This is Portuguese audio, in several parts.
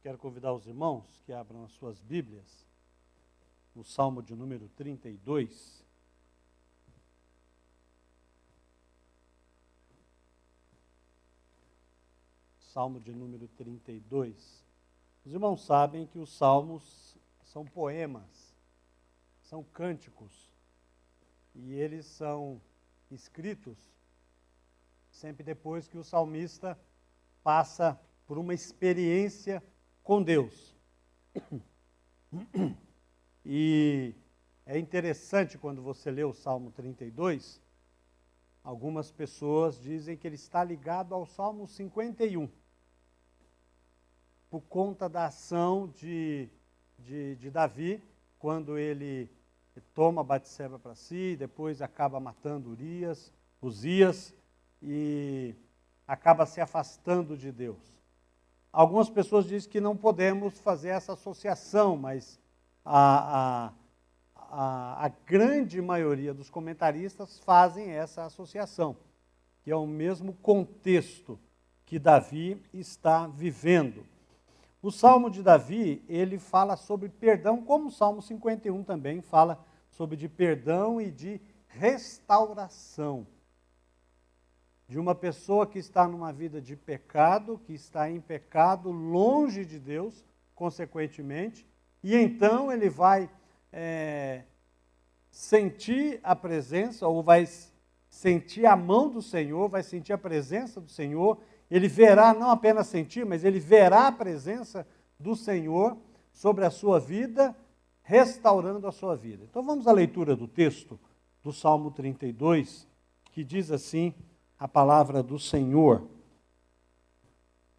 Quero convidar os irmãos que abram as suas Bíblias no Salmo de número 32. Salmo de número 32. Os irmãos sabem que os salmos são poemas, são cânticos, e eles são escritos sempre depois que o salmista passa por uma experiência com Deus. E é interessante quando você lê o Salmo 32, algumas pessoas dizem que ele está ligado ao Salmo 51, por conta da ação de Davi, quando ele toma Batseba para si, depois acaba matando Uzias, e acaba se afastando de Deus. Algumas pessoas dizem que não podemos fazer essa associação, mas a grande maioria dos comentaristas fazem essa associação, que é o mesmo contexto que Davi está vivendo. O Salmo de Davi, ele fala sobre perdão, como o Salmo 51 também fala sobre de perdão e de restauração. De uma pessoa que está numa vida de pecado, que está em pecado, longe de Deus, consequentemente, e então ele vai sentir a presença, ou vai sentir a mão do Senhor, vai sentir a presença do Senhor, ele verá, não apenas sentir, mas ele verá a presença do Senhor sobre a sua vida, restaurando a sua vida. Então vamos à leitura do texto do Salmo 32, que diz assim a palavra do Senhor.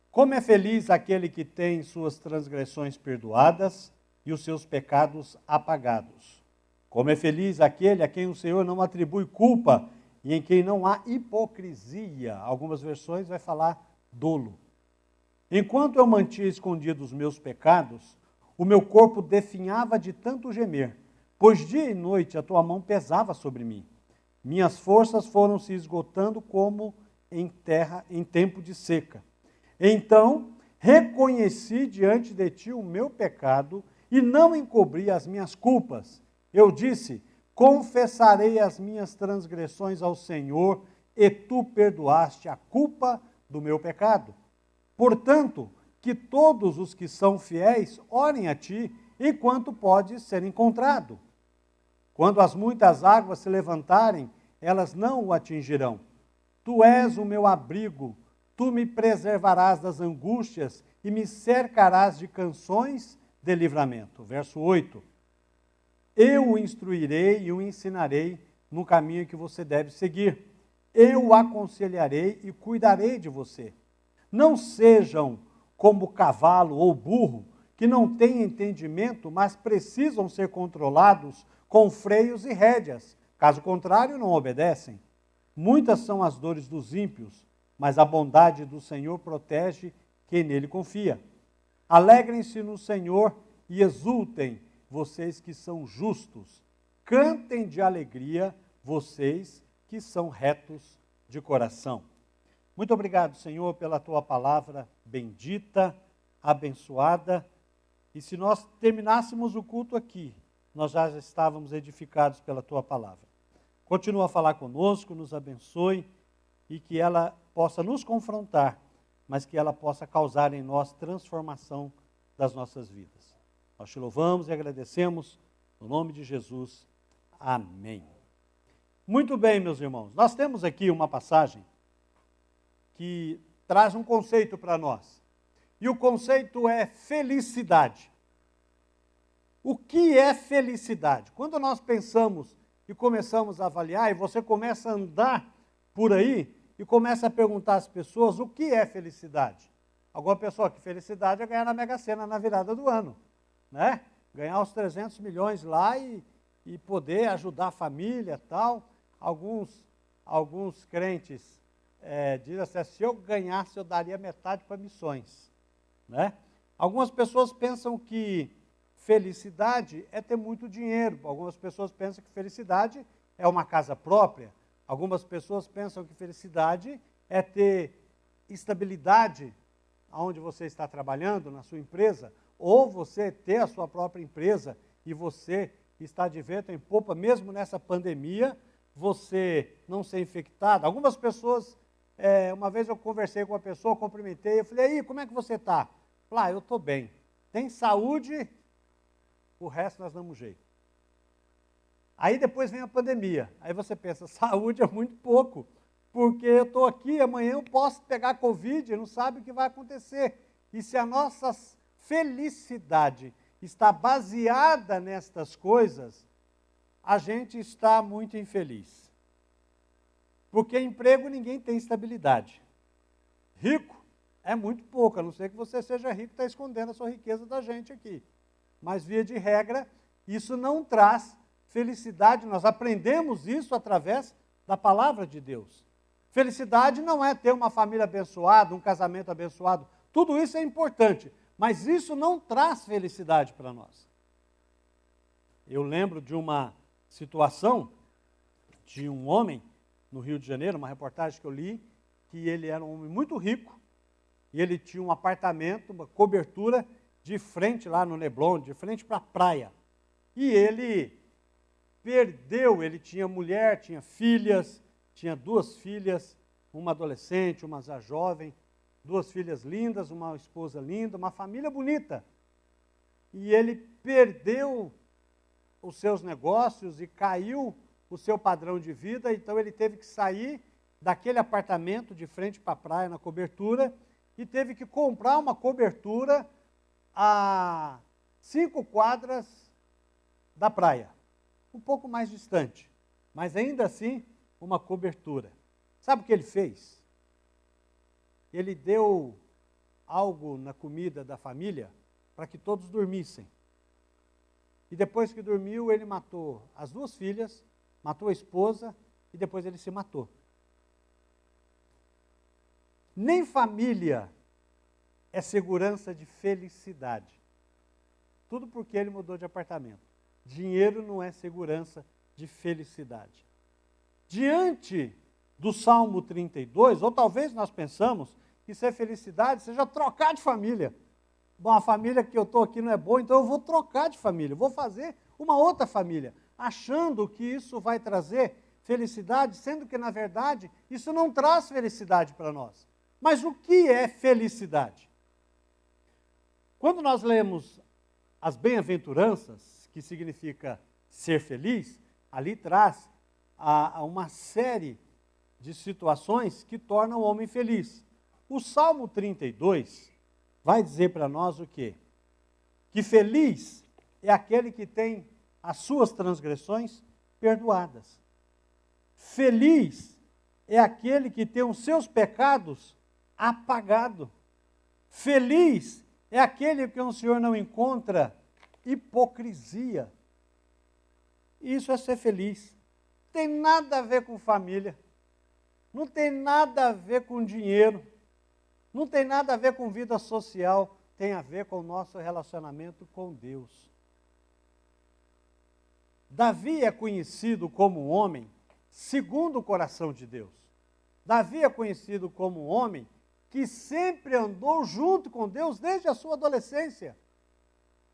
Como é feliz aquele que tem suas transgressões perdoadas e os seus pecados apagados. Como é feliz aquele a quem o Senhor não atribui culpa e em quem não há hipocrisia. Algumas versões vai falar dolo. Enquanto eu mantinha escondidos os meus pecados, o meu corpo definhava de tanto gemer, pois dia e noite a tua mão pesava sobre mim. Minhas forças foram se esgotando como em terra em tempo de seca. Então reconheci diante de ti o meu pecado e não encobri as minhas culpas. Eu disse: confessarei as minhas transgressões ao Senhor, e tu perdoaste a culpa do meu pecado. Portanto, que todos os que são fiéis orem a ti, enquanto pode ser encontrado. Quando as muitas águas se levantarem, elas não o atingirão. Tu és o meu abrigo, tu me preservarás das angústias e me cercarás de canções de livramento. Verso 8. Eu o instruirei e o ensinarei no caminho que você deve seguir. Eu o aconselharei e cuidarei de você. Não sejam como cavalo ou burro, que não têm entendimento, mas precisam ser controlados com freios e rédeas. Caso contrário, não obedecem. Muitas são as dores dos ímpios, mas a bondade do Senhor protege quem nele confia. Alegrem-se no Senhor e exultem, vocês que são justos. Cantem de alegria, vocês que são retos de coração. Muito obrigado, Senhor, pela tua palavra bendita, abençoada. E se nós terminássemos o culto aqui, nós já estávamos edificados pela tua palavra. Continua a falar conosco, nos abençoe e que ela possa nos confrontar, mas que ela possa causar em nós transformação das nossas vidas. Nós te louvamos e agradecemos, no nome de Jesus. Amém. Muito bem, meus irmãos, nós temos aqui uma passagem que traz um conceito para nós. E o conceito é felicidade. O que é felicidade? Quando nós pensamos e começamos a avaliar, e você começa a andar por aí e começa a perguntar às pessoas o que é felicidade. Alguma pessoa que felicidade é ganhar na Mega Sena na virada do ano, né? Ganhar os 300 milhões lá e poder ajudar a família e tal. Alguns crentes dizem assim, se eu ganhasse eu daria metade para missões, né? Algumas pessoas pensam que felicidade é ter muito dinheiro. Algumas pessoas pensam que felicidade é uma casa própria. Algumas pessoas pensam que felicidade é ter estabilidade onde você está trabalhando, na sua empresa, ou você ter a sua própria empresa e você está de vento em popa, mesmo nessa pandemia, você não ser infectado. Algumas pessoas, uma vez eu conversei com uma pessoa, cumprimentei, eu falei, aí, como é que você está? Eu estou bem. Tem saúde, o resto nós damos jeito. Aí depois vem a pandemia. Aí você pensa, saúde é muito pouco, porque eu estou aqui, amanhã eu posso pegar Covid, não sabe o que vai acontecer. E se a nossa felicidade está baseada nestas coisas, a gente está muito infeliz. Porque emprego ninguém tem estabilidade. Rico é muito pouco, a não ser que você seja rico, está escondendo a sua riqueza da gente aqui. Mas, via de regra, isso não traz felicidade. Nós aprendemos isso através da palavra de Deus. Felicidade não é ter uma família abençoada, um casamento abençoado. Tudo isso é importante, mas isso não traz felicidade para nós. Eu lembro de uma situação de um homem no Rio de Janeiro, uma reportagem que eu li, que ele era um homem muito rico, e ele tinha um apartamento, uma cobertura de frente lá no Leblon, de frente para a praia. E ele perdeu, ele tinha mulher, tinha filhas, tinha 2 filhas, uma adolescente, uma já jovem, 2 filhas lindas, uma esposa linda, uma família bonita. E ele perdeu os seus negócios e caiu o seu padrão de vida, então ele teve que sair daquele apartamento de frente para a praia, na cobertura, e teve que comprar uma cobertura a 5 quadras da praia, um pouco mais distante, mas ainda assim uma cobertura. Sabe o que ele fez? Ele deu algo na comida da família para que todos dormissem. E depois que dormiu, ele matou as 2 filhas, matou a esposa e depois ele se matou. Nem família é segurança de felicidade. Tudo porque ele mudou de apartamento. Dinheiro não é segurança de felicidade. Diante do Salmo 32, ou talvez nós pensamos que ser felicidade seja trocar de família. Bom, a família que eu estou aqui não é boa, então eu vou trocar de família, vou fazer uma outra família, achando que isso vai trazer felicidade, sendo que, na verdade, isso não traz felicidade para nós. Mas o que é felicidade? Quando nós lemos as bem-aventuranças, que significa ser feliz, ali traz uma série de situações que tornam o homem feliz. O Salmo 32 vai dizer para nós o quê? Que feliz é aquele que tem as suas transgressões perdoadas. Feliz é aquele que tem os seus pecados apagados. Feliz é aquele que o Senhor não encontra hipocrisia. Isso é ser feliz. Não tem nada a ver com família. Não tem nada a ver com dinheiro. Não tem nada a ver com vida social. Tem a ver com o nosso relacionamento com Deus. Davi é conhecido como um homem segundo o coração de Deus. Davi é conhecido como um homem que sempre andou junto com Deus desde a sua adolescência.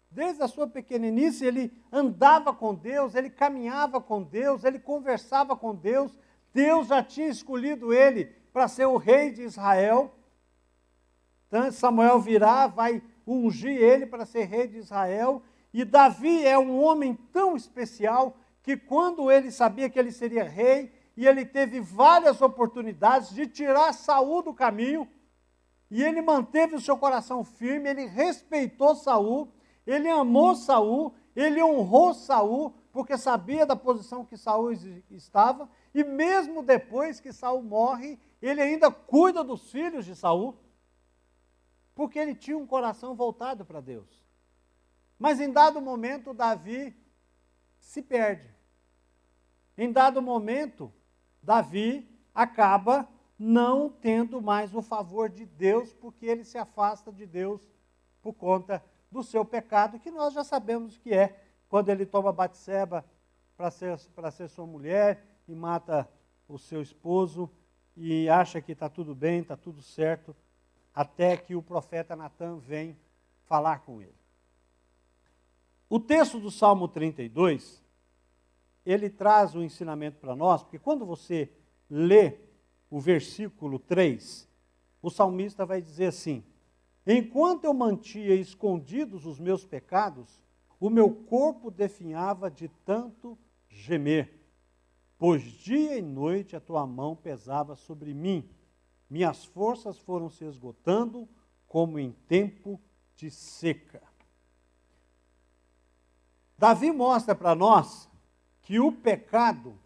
Desde a sua pequeninice, ele andava com Deus, ele caminhava com Deus, ele conversava com Deus. Deus já tinha escolhido ele para ser o rei de Israel. Então, Samuel virá, vai ungir ele para ser rei de Israel. E Davi é um homem tão especial que quando ele sabia que ele seria rei, e ele teve várias oportunidades de tirar Saul do caminho, e ele manteve o seu coração firme, ele respeitou Saul, ele amou Saul, ele honrou Saul, porque sabia da posição que Saul estava, e mesmo depois que Saul morre, ele ainda cuida dos filhos de Saul, porque ele tinha um coração voltado para Deus. Mas em dado momento, Davi se perde. Em dado momento, Davi acaba não tendo mais o favor de Deus, porque ele se afasta de Deus por conta do seu pecado, que nós já sabemos o que é, quando ele toma Batseba para ser sua mulher e mata o seu esposo e acha que está tudo bem, está tudo certo. até que o profeta Natan vem falar com ele. O texto do Salmo 32, ele traz um ensinamento para nós, porque quando você lê o versículo 3, o salmista vai dizer assim: enquanto eu mantinha escondidos os meus pecados, o meu corpo definhava de tanto gemer, pois dia e noite a tua mão pesava sobre mim. Minhas forças foram se esgotando como em tempo de seca. Davi mostra para nós que o pecado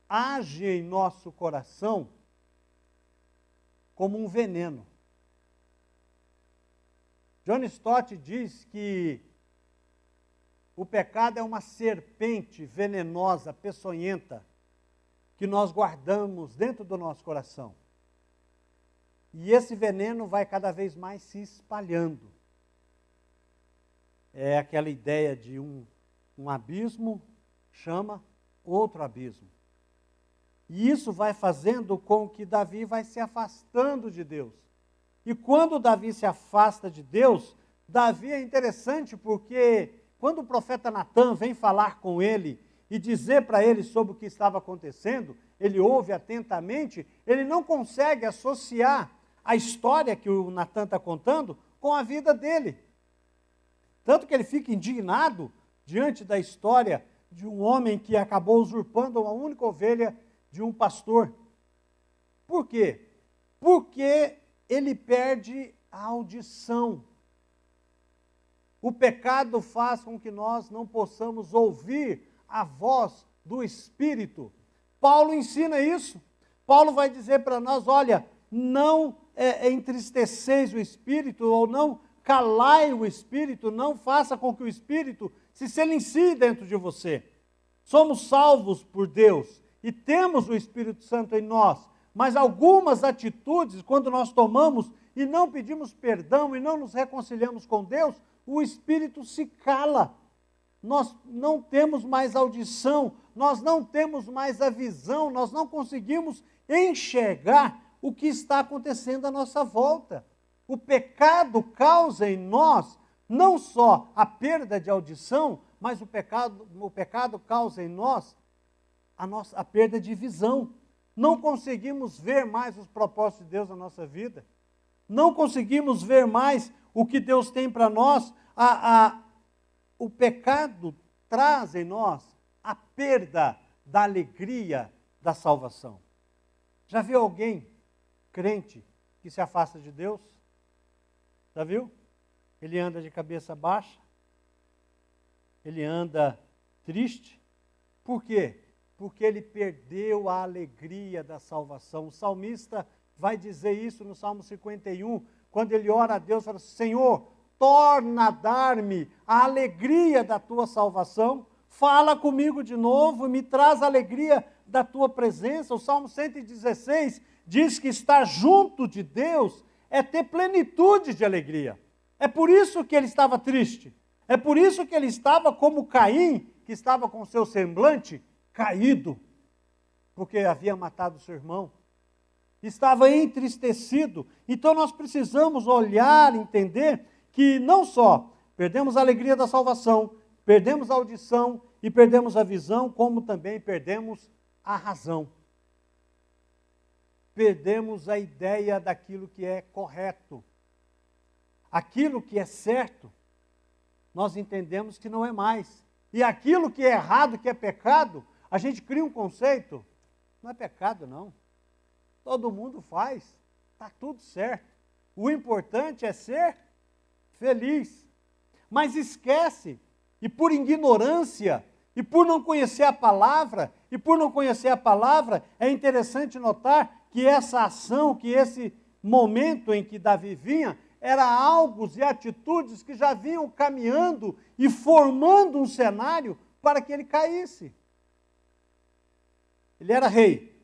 age em nosso coração como um veneno. John Stott diz que o pecado é uma serpente venenosa, peçonhenta, que nós guardamos dentro do nosso coração. E esse veneno vai cada vez mais se espalhando. É aquela ideia de um abismo chama outro abismo. E isso vai fazendo com que Davi vai se afastando de Deus. E quando Davi se afasta de Deus, Davi é interessante porque quando o profeta Natan vem falar com ele e dizer para ele sobre o que estava acontecendo, ele ouve atentamente, ele não consegue associar a história que o Natan está contando com a vida dele. Tanto que ele fica indignado diante da história de um homem que acabou usurpando uma única ovelha de um pastor. Por quê? Porque ele perde a audição. O pecado faz com que nós não possamos ouvir a voz do Espírito. Paulo ensina isso. Paulo vai dizer para nós, olha, não entristeceis o Espírito, ou não calai o Espírito, não faça com que o Espírito se silencie dentro de você. Somos salvos por Deus e temos o Espírito Santo em nós, mas algumas atitudes, quando nós tomamos e não pedimos perdão e não nos reconciliamos com Deus, o Espírito se cala. Nós não temos mais audição, nós não temos mais a visão, nós não conseguimos enxergar o que está acontecendo à nossa volta. O pecado causa em nós não só a perda de audição, mas o pecado causa em nós a perda de visão. Não conseguimos ver mais os propósitos de Deus na nossa vida. Não conseguimos ver mais o que Deus tem para nós. O pecado traz em nós a perda da alegria da salvação. Já viu alguém, crente, que se afasta de Deus? Já viu? Ele anda de cabeça baixa, ele anda triste. Por quê? Porque ele perdeu a alegria da salvação. O salmista vai dizer isso no Salmo 51, quando ele ora a Deus, fala: Senhor, torna a dar-me a alegria da tua salvação, fala comigo de novo, me traz a alegria da tua presença. O Salmo 116 diz que estar junto de Deus é ter plenitude de alegria. É por isso que ele estava triste. É por isso que ele estava como Caim, que estava com seu semblante caído, porque havia matado seu irmão. Estava entristecido. Então nós precisamos olhar, entender que não só perdemos a alegria da salvação, perdemos a audição e perdemos a visão, como também perdemos a razão. Perdemos a ideia daquilo que é correto. Aquilo que é certo, nós entendemos que não é mais. E aquilo que é errado, que é pecado, a gente cria um conceito, não é pecado não. Todo mundo faz, está tudo certo. O importante é ser feliz. Mas esquece, e por ignorância, e por não conhecer a palavra, é interessante notar que essa ação, que esse momento em que Davi vinha, era algo e atitudes que já vinham caminhando e formando um cenário para que ele caísse. Ele era rei.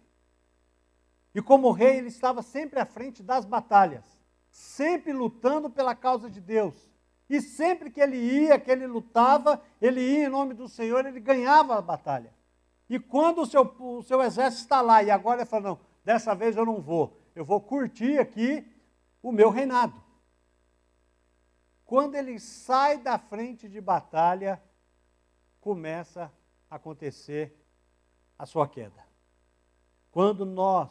E como rei, ele estava sempre à frente das batalhas, sempre lutando pela causa de Deus. E sempre que ele ia, que ele lutava, ele ia em nome do Senhor, ele ganhava a batalha. E quando o seu exército está lá, e agora ele fala, não, dessa vez eu não vou, eu vou curtir aqui o meu reinado. Quando ele sai da frente de batalha, começa a acontecer a sua queda. Quando nós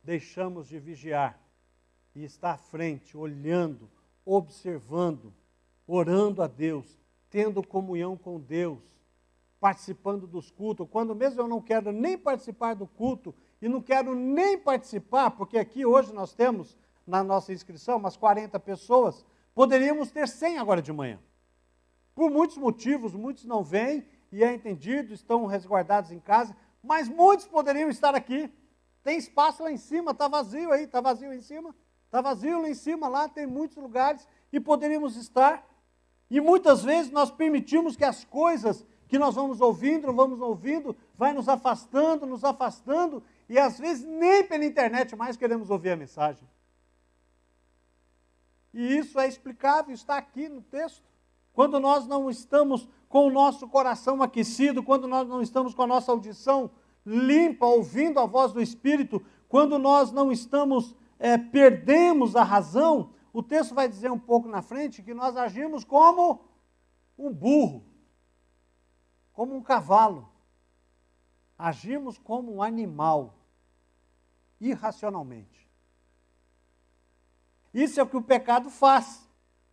deixamos de vigiar e estar à frente, olhando, observando, orando a Deus, tendo comunhão com Deus, participando dos cultos, quando mesmo eu não quero nem participar do culto, e não quero nem participar, porque aqui hoje nós temos, na nossa inscrição, umas 40 pessoas, poderíamos ter 100 agora de manhã. Por muitos motivos, muitos não vêm, e é entendido, estão resguardados em casa, mas muitos poderiam estar aqui. Tem espaço lá em cima, está vazio aí, está vazio em cima, está vazio lá em cima, lá tem muitos lugares, e poderíamos estar. E muitas vezes nós permitimos que as coisas que nós vamos ouvindo, vai nos afastando, e às vezes nem pela internet mais queremos ouvir a mensagem. E isso é explicável, está aqui no texto. Quando nós não estamos com o nosso coração aquecido, quando nós não estamos com a nossa audição limpa, ouvindo a voz do Espírito, quando nós não estamos, perdemos a razão, o texto vai dizer um pouco na frente que nós agimos como um burro, como um cavalo. Agimos como um animal, irracionalmente. Isso é o que o pecado faz.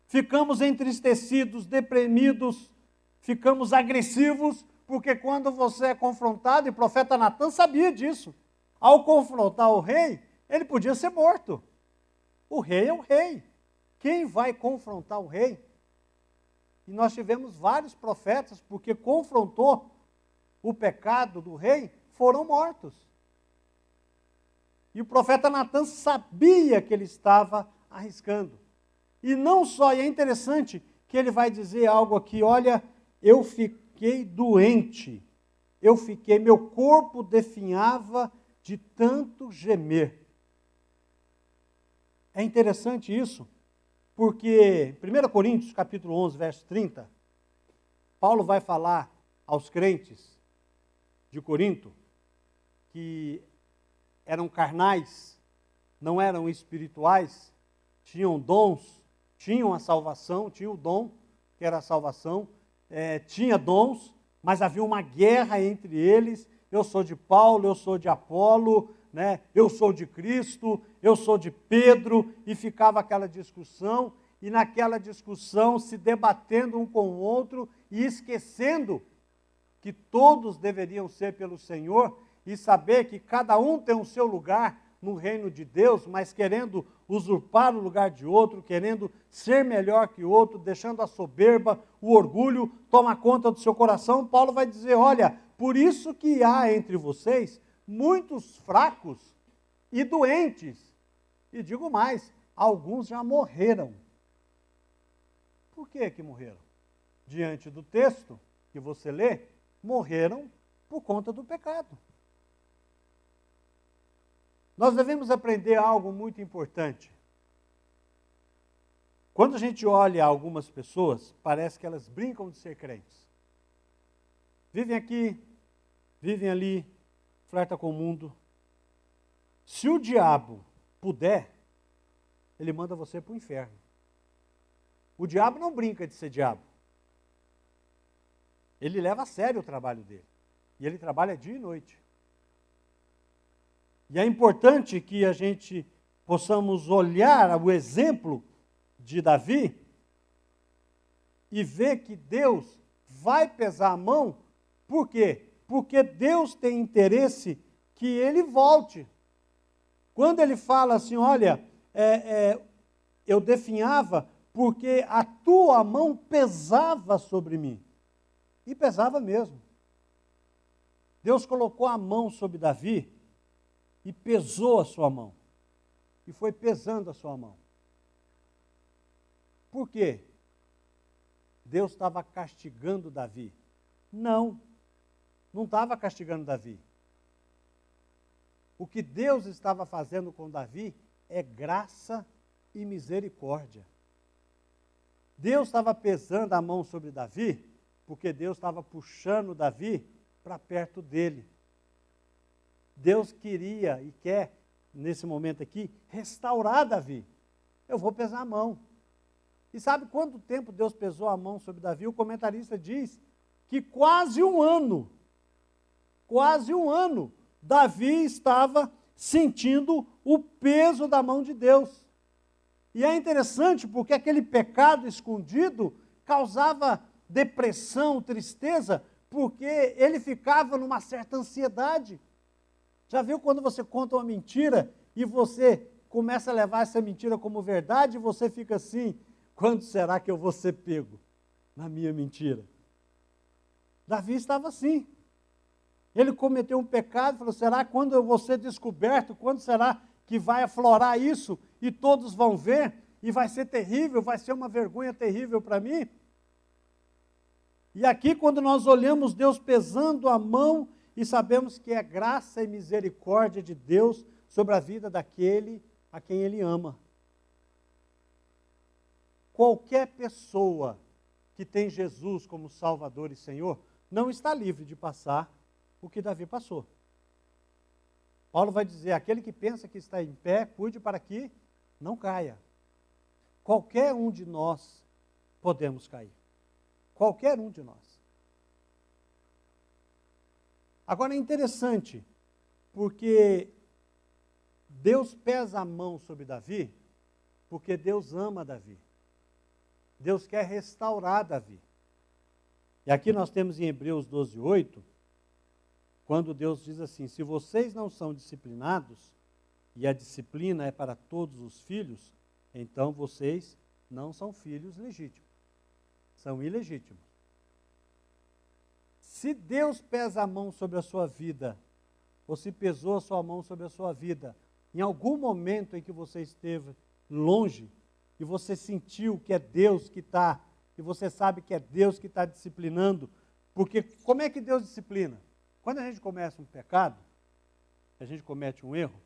Ficamos entristecidos, deprimidos, ficamos agressivos, porque quando você é confrontado, e o profeta Natan sabia disso, ao confrontar o rei, ele podia ser morto. O rei é o rei. Quem vai confrontar o rei? E nós tivemos vários profetas, porque confrontou o pecado do rei, foram mortos. E o profeta Natan sabia que ele estava arriscando. E não só, e é interessante que ele vai dizer algo aqui, olha, eu fiquei doente, meu corpo definhava de tanto gemer. É interessante isso, porque 1 Coríntios, capítulo 11, verso 30, Paulo vai falar aos crentes de Corinto, que eram carnais, não eram espirituais, tinham dons, tinham a salvação, tinham o dom, que era a salvação, tinha dons, mas havia uma guerra entre eles, eu sou de Paulo, eu sou de Apolo, né? Eu sou de Cristo, eu sou de Pedro, e ficava aquela discussão, e naquela discussão se debatendo um com o outro, e esquecendo que todos deveriam ser pelo Senhor, e saber que cada um tem o seu lugar no reino de Deus, mas querendo usurpar o lugar de outro, querendo ser melhor que outro, deixando a soberba, o orgulho, tomar conta do seu coração. Paulo vai dizer, olha, por isso que há entre vocês muitos fracos e doentes. E digo mais, alguns já morreram. Por que morreram? Diante do texto que você lê, morreram por conta do pecado. Nós devemos aprender algo muito importante. Quando a gente olha algumas pessoas, parece que elas brincam de ser crentes. Vivem aqui, vivem ali, flertam com o mundo. Se o diabo puder, ele manda você para o inferno. O diabo não brinca de ser diabo. Ele leva a sério o trabalho dele. E ele trabalha dia e noite. E é importante que a gente possamos olhar o exemplo de Davi e ver que Deus vai pesar a mão. Por quê? Porque Deus tem interesse que ele volte. Quando ele fala assim, olha, eu definhava porque a tua mão pesava sobre mim. E pesava mesmo. Deus colocou a mão sobre Davi e pesou a sua mão. E foi pesando a sua mão. Por quê? Deus estava castigando Davi. Não estava castigando Davi. O que Deus estava fazendo com Davi é graça e misericórdia. Deus estava pesando a mão sobre Davi, porque Deus estava puxando Davi para perto dele. Deus queria e quer, nesse momento aqui, restaurar Davi. eu vou pesar a mão. E sabe quanto tempo Deus pesou a mão sobre Davi? O comentarista diz que quase um ano, Davi estava sentindo o peso da mão de Deus. E é interessante porque aquele pecado escondido causava depressão, tristeza, porque ele ficava numa certa ansiedade. Já viu quando você conta uma mentira e você começa a levar essa mentira como verdade e você fica assim, quando será que eu vou ser pego na minha mentira? Davi estava assim. Ele cometeu um pecado, falou, será quando eu vou ser descoberto? Quando será que vai aflorar isso e todos vão ver? E vai ser terrível, vai ser uma vergonha terrível para mim? E aqui quando nós olhamos Deus pesando a mão e sabemos que é graça e misericórdia de Deus sobre a vida daquele a quem Ele ama. Qualquer pessoa que tem Jesus como Salvador e Senhor não está livre de passar o que Davi passou. Paulo vai dizer, aquele que pensa que está em pé, cuide para que não caia. Qualquer um de nós podemos cair. Qualquer um de nós. Agora é interessante, porque Deus pesa a mão sobre Davi, porque Deus ama Davi. Deus quer restaurar Davi. E aqui nós temos em Hebreus 12:8, quando Deus diz assim, se vocês não são disciplinados, e a disciplina é para todos os filhos, então vocês não são filhos legítimos, são ilegítimos. Se Deus pesa a mão sobre a sua vida, ou se pesou a sua mão sobre a sua vida, em algum momento em que você esteve longe, e você sentiu que é Deus que está, e você sabe que é Deus que está disciplinando, porque como é que Deus disciplina? Quando a gente começa um pecado, a gente comete um erro,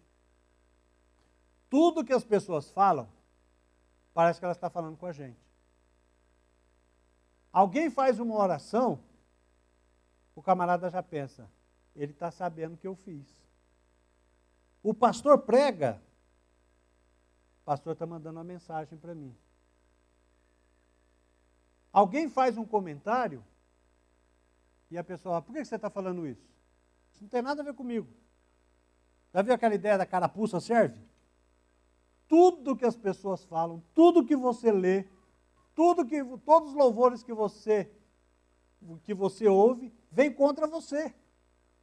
tudo que as pessoas falam, parece que elas estão falando com a gente. Alguém faz uma oração, o camarada já pensa, ele está sabendo o que eu fiz. O pastor prega, o pastor está mandando uma mensagem para mim. Alguém faz um comentário, e a pessoa fala, por que você está falando isso? Isso não tem nada a ver comigo. Já viu aquela ideia da carapuça serve? Tudo que as pessoas falam, tudo que você lê, todos os louvores que você ouve, vem contra você.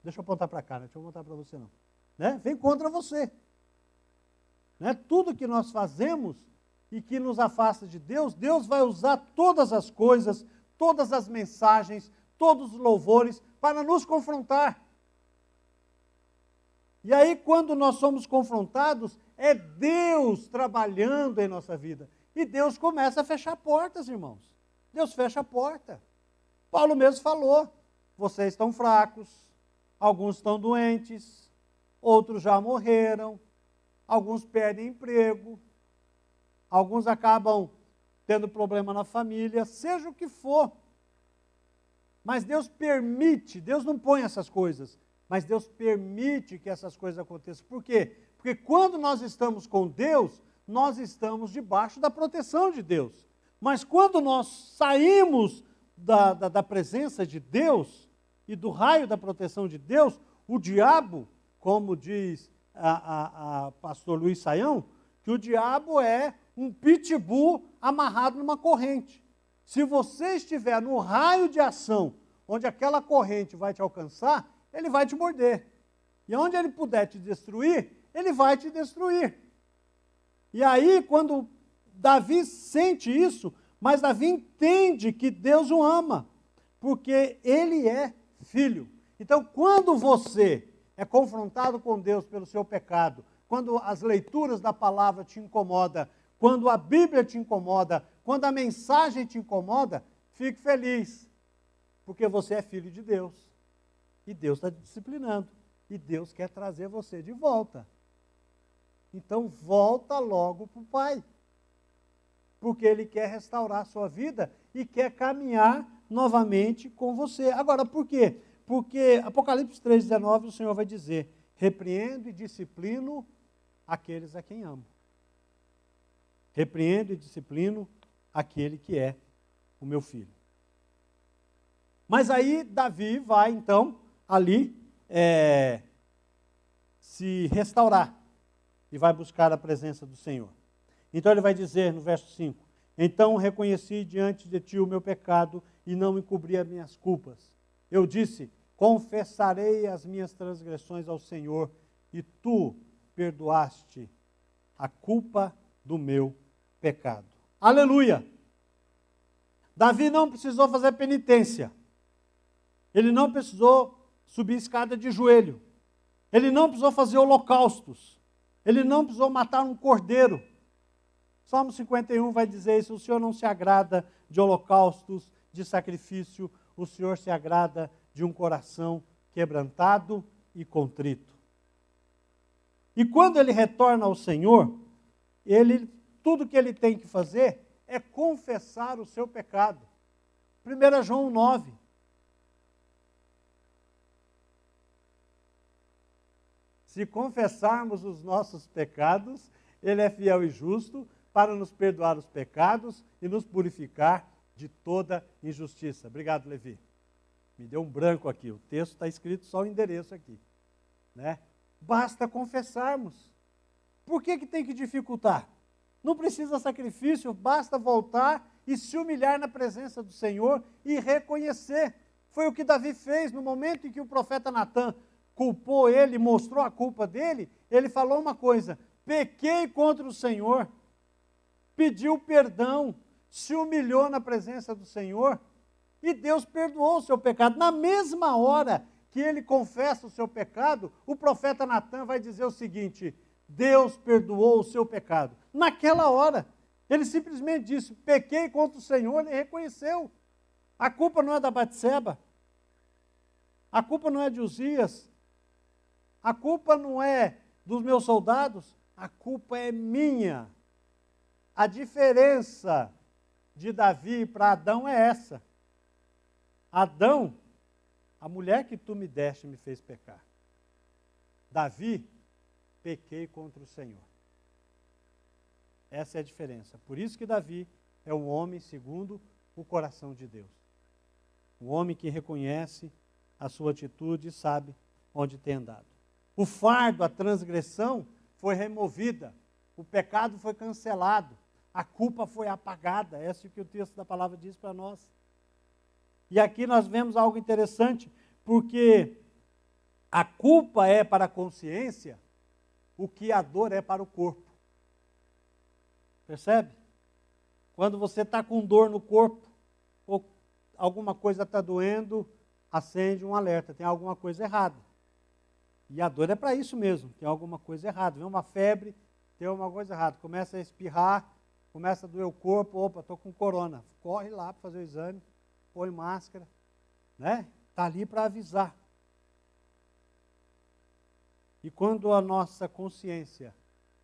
Deixa eu apontar para cá, não deixa eu apontar para você não. Né? Vem contra você. Né? Tudo que nós fazemos e que nos afasta de Deus, Deus vai usar todas as coisas, todas as mensagens, todos os louvores para nos confrontar. E aí, quando nós somos confrontados, é Deus trabalhando em nossa vida. E Deus começa a fechar portas, irmãos. Deus fecha a porta. Paulo mesmo falou, vocês estão fracos, alguns estão doentes, outros já morreram, alguns perdem emprego, alguns acabam tendo problema na família, seja o que for. Mas Deus permite, Deus não põe essas coisas, mas Deus permite que essas coisas aconteçam. Por quê? Porque quando nós estamos com Deus, nós estamos debaixo da proteção de Deus. Mas quando nós saímos da presença de Deus e do raio da proteção de Deus, o diabo, como diz a pastor Luiz Saião, que o diabo é um pitbull amarrado numa corrente. Se você estiver no raio de ação, onde aquela corrente vai te alcançar, ele vai te morder. E onde ele puder te destruir, ele vai te destruir. E aí, quando Davi sente isso, mas Davi entende que Deus o ama, porque ele é filho. Então, quando você é confrontado com Deus pelo seu pecado, quando as leituras da palavra te incomodam, quando a Bíblia te incomoda, quando a mensagem te incomoda, fique feliz, porque você é filho de Deus. E Deus está te disciplinando. E Deus quer trazer você de volta. Então, volta logo para o Pai. Porque Ele quer restaurar a sua vida e quer caminhar novamente com você. Agora, por quê? Porque Apocalipse 3,19 o Senhor vai dizer, repreendo e disciplino aqueles a quem amo. repreendo e disciplino aquele que é o meu filho. Mas aí Davi vai, então, ali se restaurar e vai buscar a presença do Senhor. Então ele vai dizer no verso 5, então reconheci diante de ti o meu pecado e não encobri as minhas culpas. Eu disse, confessarei as minhas transgressões ao Senhor e tu perdoaste a culpa do meu pecado. Aleluia! Davi não precisou fazer penitência. Ele não precisou subir escada de joelho. Ele não precisou fazer holocaustos. Ele não precisou matar um cordeiro. Salmo 51 vai dizer isso, o Senhor não se agrada de holocaustos, de sacrifício, o Senhor se agrada de um coração quebrantado e contrito. E quando ele retorna ao Senhor, tudo que ele tem que fazer é confessar o seu pecado. 1 João 9. Se confessarmos os nossos pecados, Ele é fiel e justo para nos perdoar os pecados e nos purificar de toda injustiça. Obrigado, Levi. Me deu um branco aqui, o texto está escrito só o endereço aqui. Né? Basta confessarmos. Por que tem que dificultar? Não precisa sacrifício, basta voltar e se humilhar na presença do Senhor e reconhecer. Foi o que Davi fez no momento em que o profeta Natan culpou ele, mostrou a culpa dele, ele falou uma coisa, pequei contra o Senhor, pediu perdão, se humilhou na presença do Senhor e Deus perdoou o seu pecado. Na mesma hora que ele confessa o seu pecado, o profeta Natan vai dizer o seguinte, Deus perdoou o seu pecado. Naquela hora, ele simplesmente disse, pequei contra o Senhor, ele reconheceu. A culpa não é da Batseba, a culpa não é de Uzias, a culpa não é dos meus soldados, a culpa é minha. A diferença de Davi para Adão é essa. Adão, a mulher que tu me deste me fez pecar. Davi, pequei contra o Senhor. Essa é a diferença. Por isso que Davi é um homem segundo o coração de Deus. Um homem que reconhece a sua atitude e sabe onde tem andado. O fardo, a transgressão foi removida. O pecado foi cancelado. A culpa foi apagada. É isso que o texto da palavra diz para nós. E aqui nós vemos algo interessante, porque a culpa é para a consciência o que a dor é para o corpo. Percebe? Quando você está com dor no corpo, ou alguma coisa está doendo, acende um alerta, tem alguma coisa errada. E a dor é para isso mesmo, tem alguma coisa errada. Vem uma febre, tem alguma coisa errada. Começa a espirrar, começa a doer o corpo, opa, estou com corona. Corre lá para fazer o exame, põe máscara, né? Está ali para avisar. E quando a nossa consciência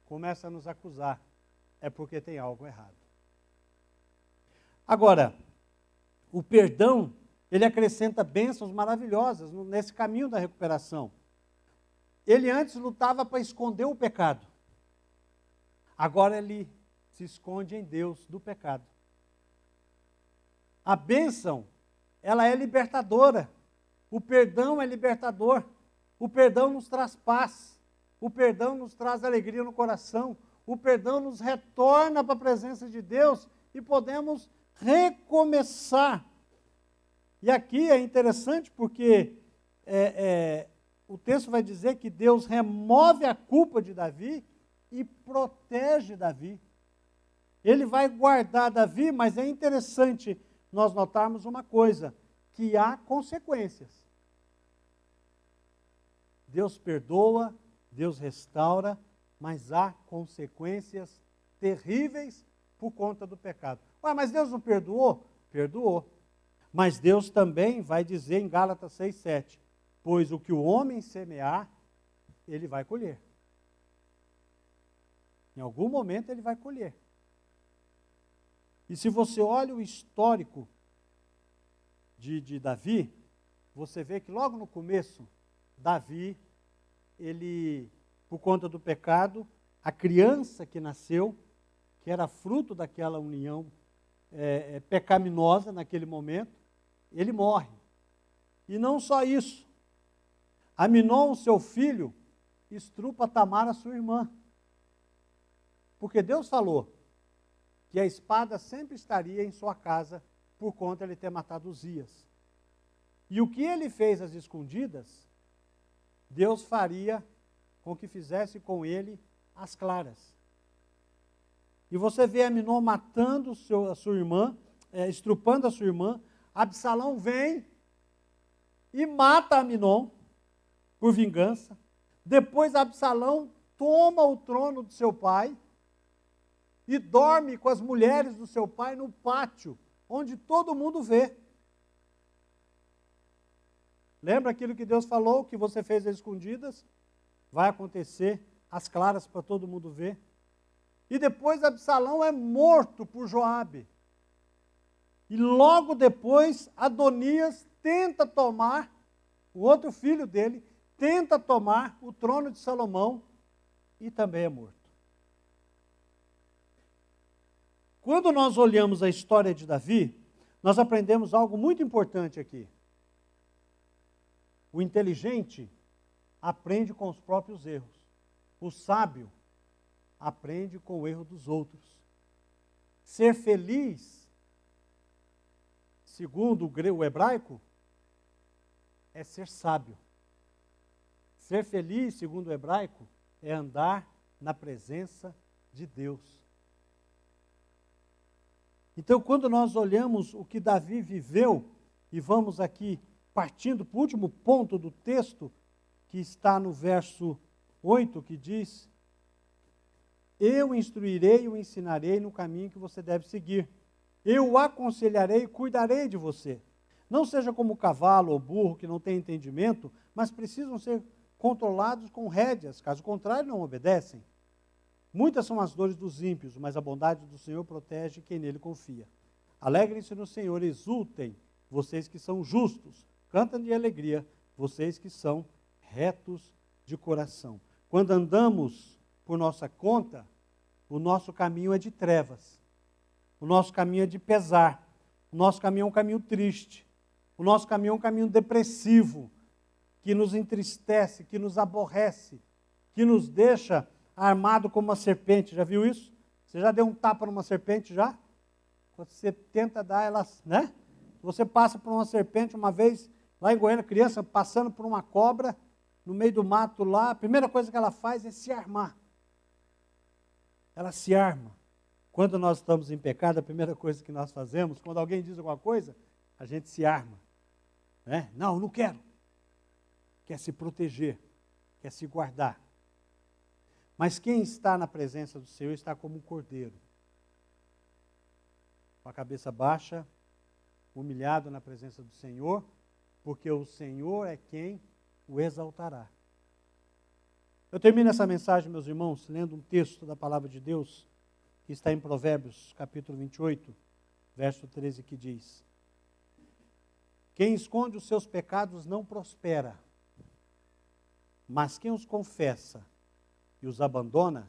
começa a nos acusar, é porque tem algo errado. Agora, o perdão, ele acrescenta bênçãos maravilhosas nesse caminho da recuperação. Ele antes lutava para esconder o pecado. Agora ele se esconde em Deus do pecado. A bênção, ela é libertadora. O perdão é libertador. O perdão nos traz paz. O perdão nos traz alegria no coração. O perdão nos retorna para a presença de Deus e podemos recomeçar. E aqui é interessante porque o texto vai dizer que Deus remove a culpa de Davi e protege Davi. Ele vai guardar Davi, mas é interessante nós notarmos uma coisa, que há consequências. Deus perdoa, Deus restaura, mas há consequências terríveis por conta do pecado. Ué, mas Deus não perdoou? Perdoou. Mas Deus também vai dizer em Gálatas 6:7, pois o que o homem semear, ele vai colher. Em algum momento ele vai colher. E se você olha o histórico de Davi, você vê que logo no começo, Davi, ele, por conta do pecado, a criança que nasceu, que era fruto daquela união pecaminosa naquele momento, ele morre. E não só isso, Aminon, seu filho, estrupa Tamar, a sua irmã. Porque Deus falou que a espada sempre estaria em sua casa por conta de ele ter matado Uzias. E o que ele fez às escondidas, Deus faria com que fizesse com ele às claras. E você vê Aminon matando a sua irmã, estrupando a sua irmã. Absalão vem e mata Aminon por vingança. Depois Absalão toma o trono do seu pai e dorme com as mulheres do seu pai no pátio, onde todo mundo vê. Lembra aquilo que Deus falou, que você fez às escondidas? Vai acontecer às claras para todo mundo ver. E depois Absalão é morto por Joabe. E logo depois Adonias tenta tomar, o outro filho dele, tenta tomar o trono de Salomão e também é morto. Quando nós olhamos a história de Davi, nós aprendemos algo muito importante aqui. O inteligente aprende com os próprios erros. O sábio aprende com o erro dos outros. Ser feliz, segundo o hebraico, é ser sábio. Ser feliz, segundo o hebraico, é andar na presença de Deus. Então, quando nós olhamos o que Davi viveu, e vamos aqui partindo para o último ponto do texto, que está no verso 8, que diz: eu o instruirei e o ensinarei no caminho que você deve seguir. Eu o aconselharei e cuidarei de você. Não seja como o cavalo ou burro que não tem entendimento, mas precisam ser controlados com rédeas, caso contrário não obedecem. Muitas são as dores dos ímpios, mas a bondade do Senhor protege quem nele confia. Alegrem-se no Senhor, exultem, vocês que são justos. Cantem de alegria, vocês que são retos de coração. Quando andamos por nossa conta, o nosso caminho é de trevas. O nosso caminho é de pesar. O nosso caminho é um caminho triste. O nosso caminho é um caminho depressivo, que nos entristece, que nos aborrece, que nos deixa armado como uma serpente. Já viu isso? Você já deu um tapa numa serpente já? Quando você tenta dar elas, né? Você passa por uma serpente uma vez, lá em Goiânia, criança passando por uma cobra, no meio do mato lá, a primeira coisa que ela faz é se armar. Ela se arma. Quando nós estamos em pecado, a primeira coisa que nós fazemos, quando alguém diz alguma coisa, a gente se arma. Né? Não, não quero. Quer se proteger, quer se guardar. Mas quem está na presença do Senhor está como um cordeiro, com a cabeça baixa, humilhado na presença do Senhor, porque o Senhor é quem o exaltará. Eu termino essa mensagem, meus irmãos, lendo um texto da palavra de Deus, que está em Provérbios, capítulo 28, verso 13, que diz: quem esconde os seus pecados não prospera, mas quem os confessa e os abandona,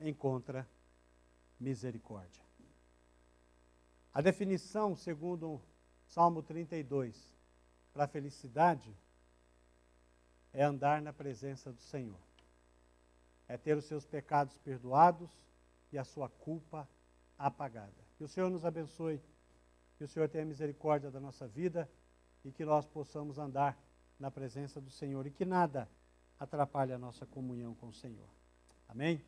encontra misericórdia. A definição, segundo Salmo 32, para a felicidade, é andar na presença do Senhor. É ter os seus pecados perdoados e a sua culpa apagada. Que o Senhor nos abençoe, que o Senhor tenha misericórdia da nossa vida e que nós possamos andar na presença do Senhor e que nada atrapalhe a nossa comunhão com o Senhor. Amém?